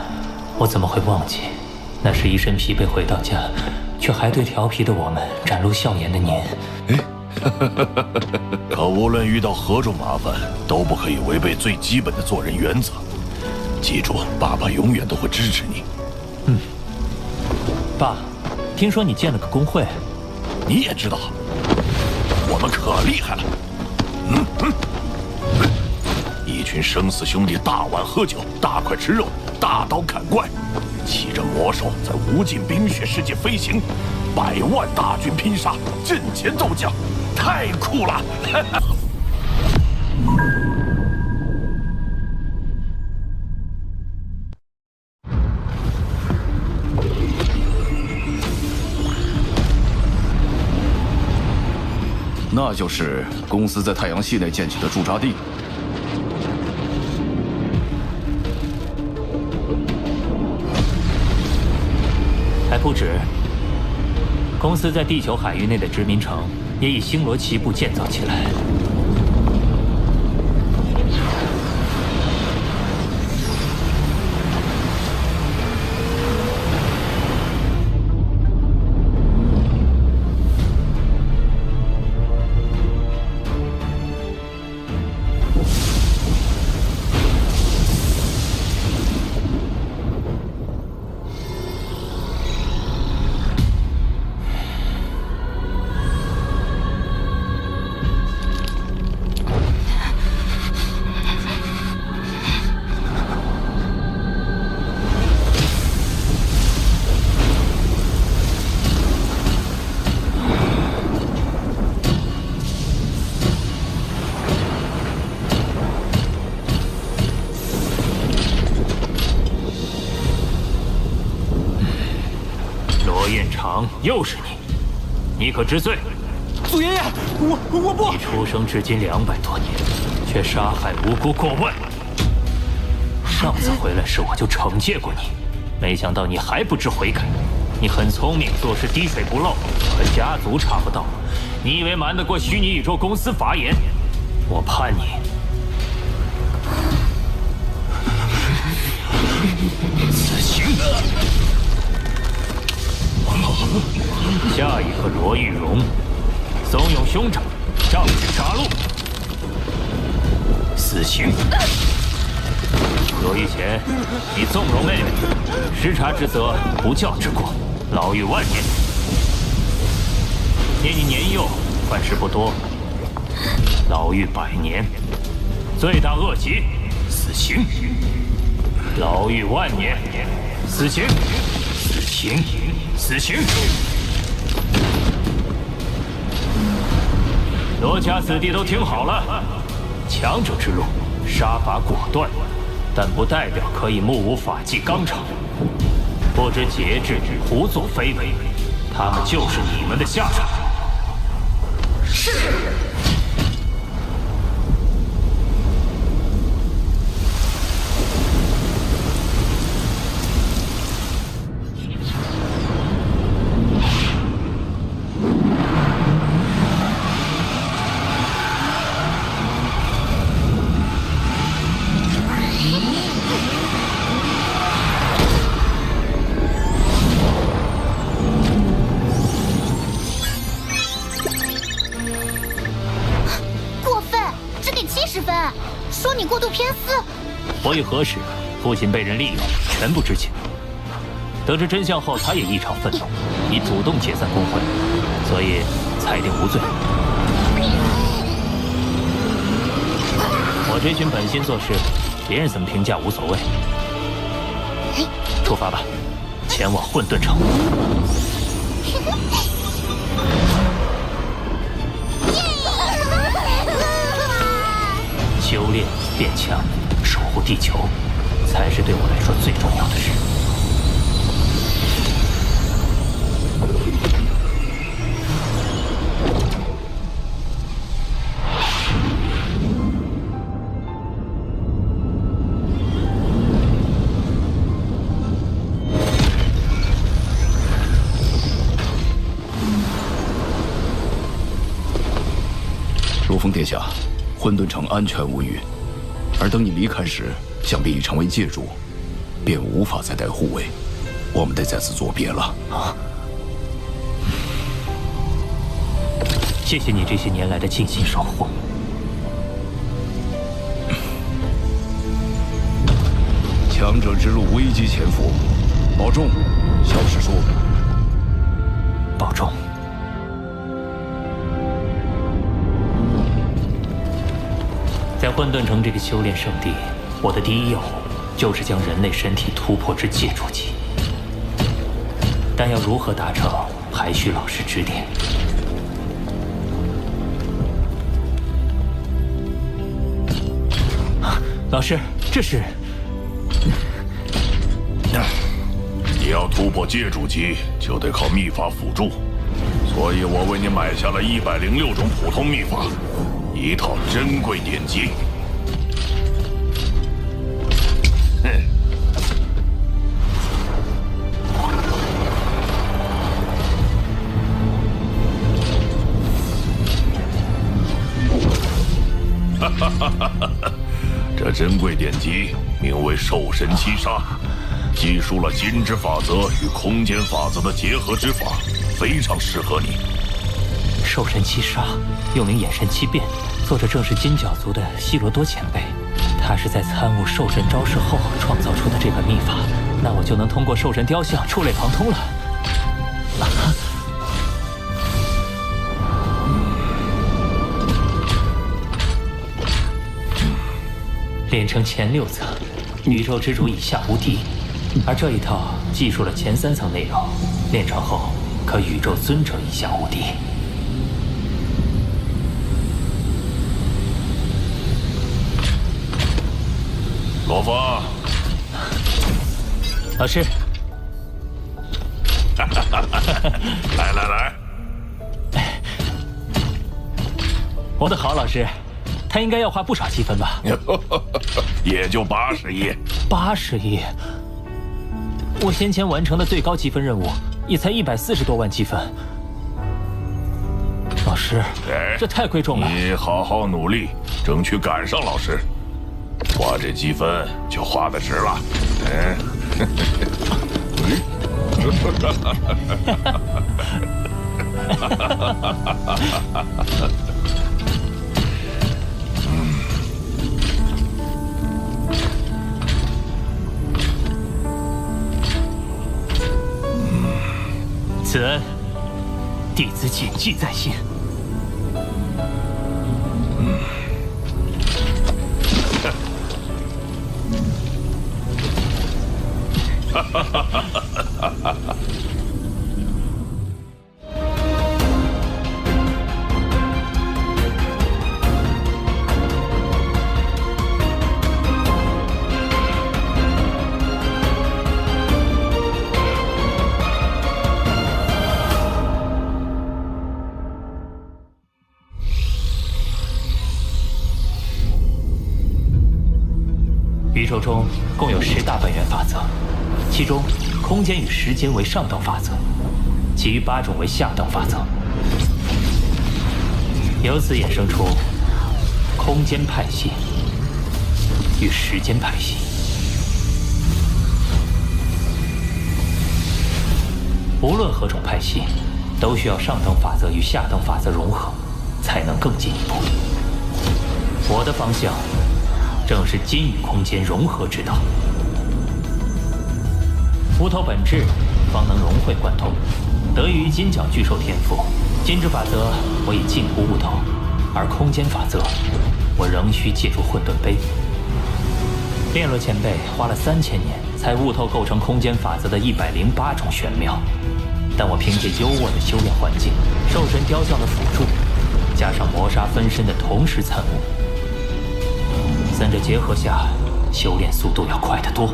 Speaker 2: 我怎么会忘记？那是一身疲惫回到家，却还对调皮的我们展露笑颜的您。
Speaker 8: 可无论遇到何种麻烦，都不可以违背最基本的做人原则。记住，爸爸永远都会支持你。
Speaker 2: 爸，听说你建了个工会，
Speaker 8: 你也知道，我们可厉害了。一群生死兄弟，大碗喝酒，大块吃肉，大刀砍怪，骑着魔兽在无尽冰雪世界飞行，100万大军拼杀，阵前斗将，太酷了！
Speaker 9: 那就是公司在太阳系内建起的驻扎地。
Speaker 2: 还不止，公司在地球海域内的殖民城也以星罗棋布建造起来。又是你，你可知罪？
Speaker 14: 祖爷爷，我不。
Speaker 2: 你出生至今200多年，却杀害无辜过万。上次回来时我就惩戒过你，没想到你还不知悔改。你很聪明，做事滴水不漏，和家族差不到。你以为瞒得过虚拟宇宙公司法眼？我判你死刑。下一个罗玉荣，怂恿兄长，仗势杀戮，死刑。罗玉乾，你纵容妹妹，失察之责，不教之过，牢狱万年。念你年幼，犯事不多，牢狱100年，罪大恶极，死刑。牢狱万年，死刑，死刑，死刑。罗家子弟都听好了，强者之路，杀伐果断，但不代表可以目无法纪纲常。不知节制，胡作非为，他们就是你们的下场。是。活于何时，父亲被人利用，全部知情。得知真相后，他也异常愤怒，你主动解散工会，所以裁定无罪。我这群本心做事，别人怎么评价无所谓。出发吧，前往混沌城。修炼变强，守护地球，才是对我来说最重要的事。
Speaker 9: 如风殿下，混沌城安全无虞。而等你离开时，想必已成为界主，便无法再带护卫，我们得再次作别了啊！
Speaker 2: 谢谢你这些年来的尽心守护。
Speaker 9: 强者之路，危机潜伏，保重，小师叔。
Speaker 2: 保重。在混沌城这个修炼圣地，我的第一要务就是将人类身体突破至界主级。但要如何达成，还需老师指点。老师，这是……
Speaker 11: 你要突破界主级，就得靠秘法辅助，所以我为你买下了106种普通秘法。一套珍贵典籍。这珍贵典籍名为《兽神七杀》，记述了金之法则与空间法则的结合之法，非常适合你。
Speaker 2: 兽神七杀，又名眼神七变，作者正是金角族的希罗多前辈。他是在参悟兽神招式后创造出的这本秘法，那我就能通过兽神雕像触类旁通了。炼成前6层，宇宙之主以下无敌，而这一套记述了前3层内容，炼成后可宇宙尊者以下无敌。
Speaker 11: 罗峰，
Speaker 2: 老师。
Speaker 11: 来来来，
Speaker 2: 我的好老师，他应该要花不少积分吧？
Speaker 11: 也就81。
Speaker 2: 81。我先前完成的最高积分任务也才140多万积分。老师，这太贵重了。
Speaker 11: 你好好努力，争取赶上老师，花这积分就花得值了。
Speaker 2: 此恩，弟子谨记在心。宇宙中共有10大本源法则，其中空间与时间为上等法则，其余8种为下等法则。由此衍生出空间派系与时间派系。无论何种派系，都需要上等法则与下等法则融合，才能更进一步。我的方向正是金与空间融合之道，乌头本质方能融会贯通。得益于金角巨兽天赋，金之法则我已近乎乌头，而空间法则我仍需借助混沌杯。炼罗前辈花了3000年才悟透构成空间法则的108种玄妙，但我凭借优渥的修炼环境、兽神雕像的辅助，加上磨砂分身的同时参悟，三者结合下，修炼速度要快得多。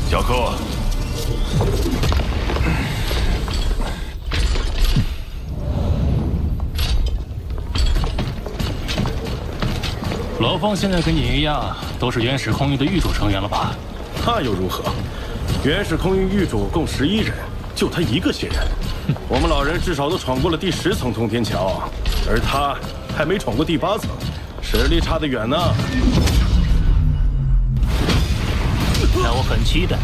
Speaker 11: 小柯，
Speaker 7: 罗峰现在跟你一样，都是原始空域的域主成员了吧？
Speaker 13: 那又如何？原始空域域主共11人，就他一个新人。我们老人至少都闯过了第10层通天桥，而他还没闯过第8层，实力差得远呢。
Speaker 2: 那我很期待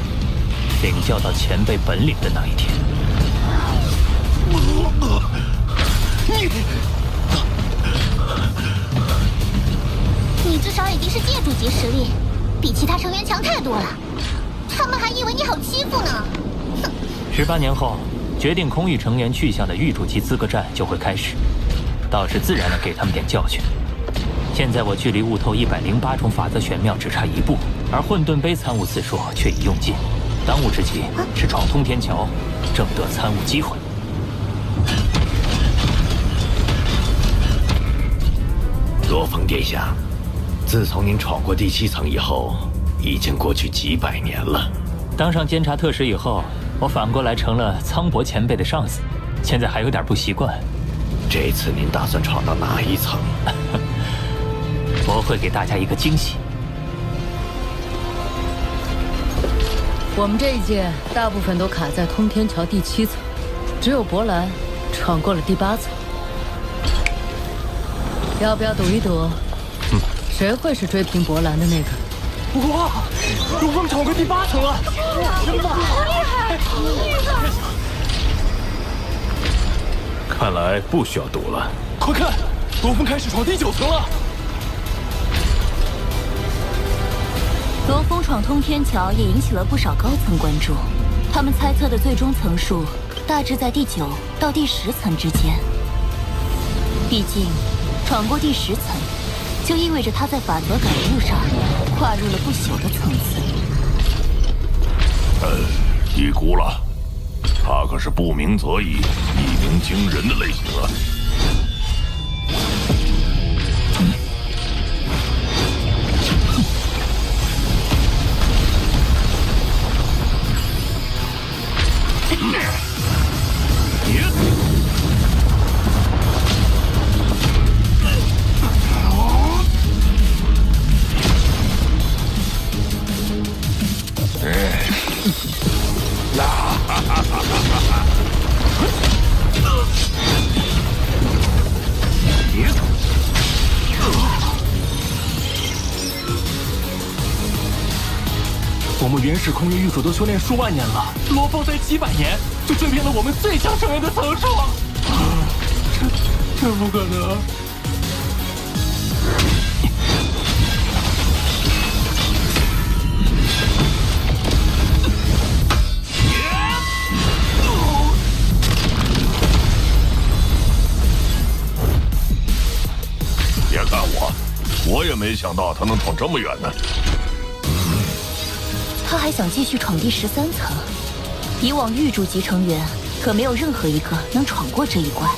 Speaker 2: 领教到前辈本领的那一天。
Speaker 6: 你至少已经是界主级实力，比其他成员强太多了。他们还以为你好欺负呢。哼
Speaker 2: ！18年后，决定空域成员去向的域主级资格战就会开始，到时自然能给他们点教训。现在我距离悟透108种法则玄妙只差1步，而混沌杯参悟次数却已用尽。当务之急是闯通天桥，争得参悟机会。
Speaker 15: 罗峰殿下，自从您闯过第7层以后，已经过去几百年了。
Speaker 2: 当上监察特使以后，我反过来成了苍伯前辈的上司，现在还有点不习惯。
Speaker 15: 这次您打算闯到哪一层？
Speaker 2: 我会给大家一个惊喜。
Speaker 16: 我们这一届大部分都卡在通天桥第7层，只有博兰闯过了第8层。要不要赌一赌？谁会是追平博兰的那个？
Speaker 14: 哇，罗峰闯过第8层了！
Speaker 6: 好厉害！
Speaker 13: 看来不需要赌了。
Speaker 14: 快看，罗峰开始闯第9层了！
Speaker 5: 罗峰闯通天桥也引起了不少高层关注，他们猜测的最终层数大致在第9到第10层之间。毕竟，闯过第10层，就意味着他在法则感悟上跨入了不朽的层次。
Speaker 11: 低估了，他可是不鸣则已，一鸣惊人的类型啊！
Speaker 7: 我们原始空域狱主都修炼数万年了，罗峰才几百年就追遍了我们最强成员的层数，这不可能！
Speaker 11: 别看我也没想到他能闯这么远呢。
Speaker 5: 他还想继续闯第13层，以往狱主级成员可没有任何一个能闯过这一关。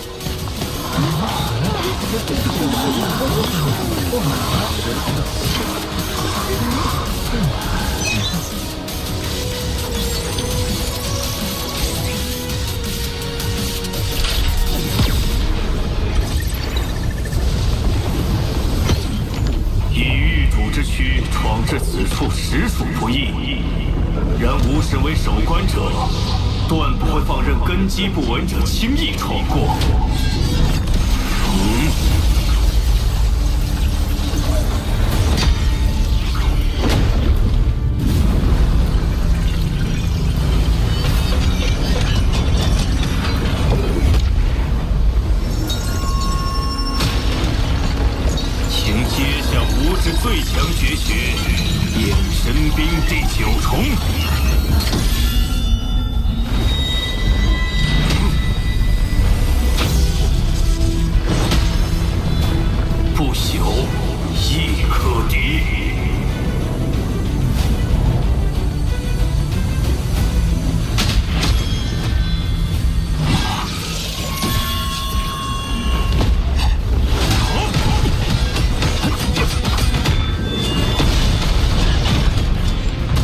Speaker 7: 以狱主之躯闯至此处，实属不易。然吾身为守关者，断不会放任根基不稳者轻易闯过。请接下吾之最强绝学——眼神冰第9重。不朽，亦可敌。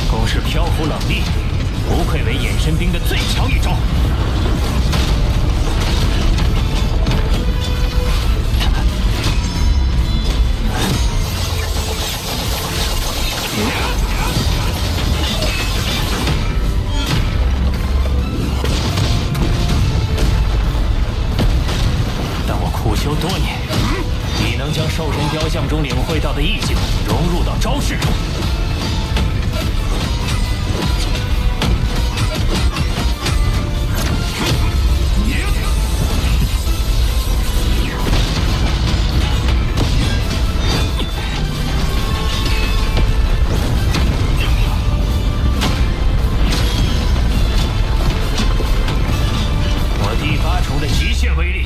Speaker 2: 攻势飘忽冷厉，不愧为眼神兵的最强一招。但我苦修多年，已能将兽神雕像中领会到的意境融入到招式中。我第8重的极限威力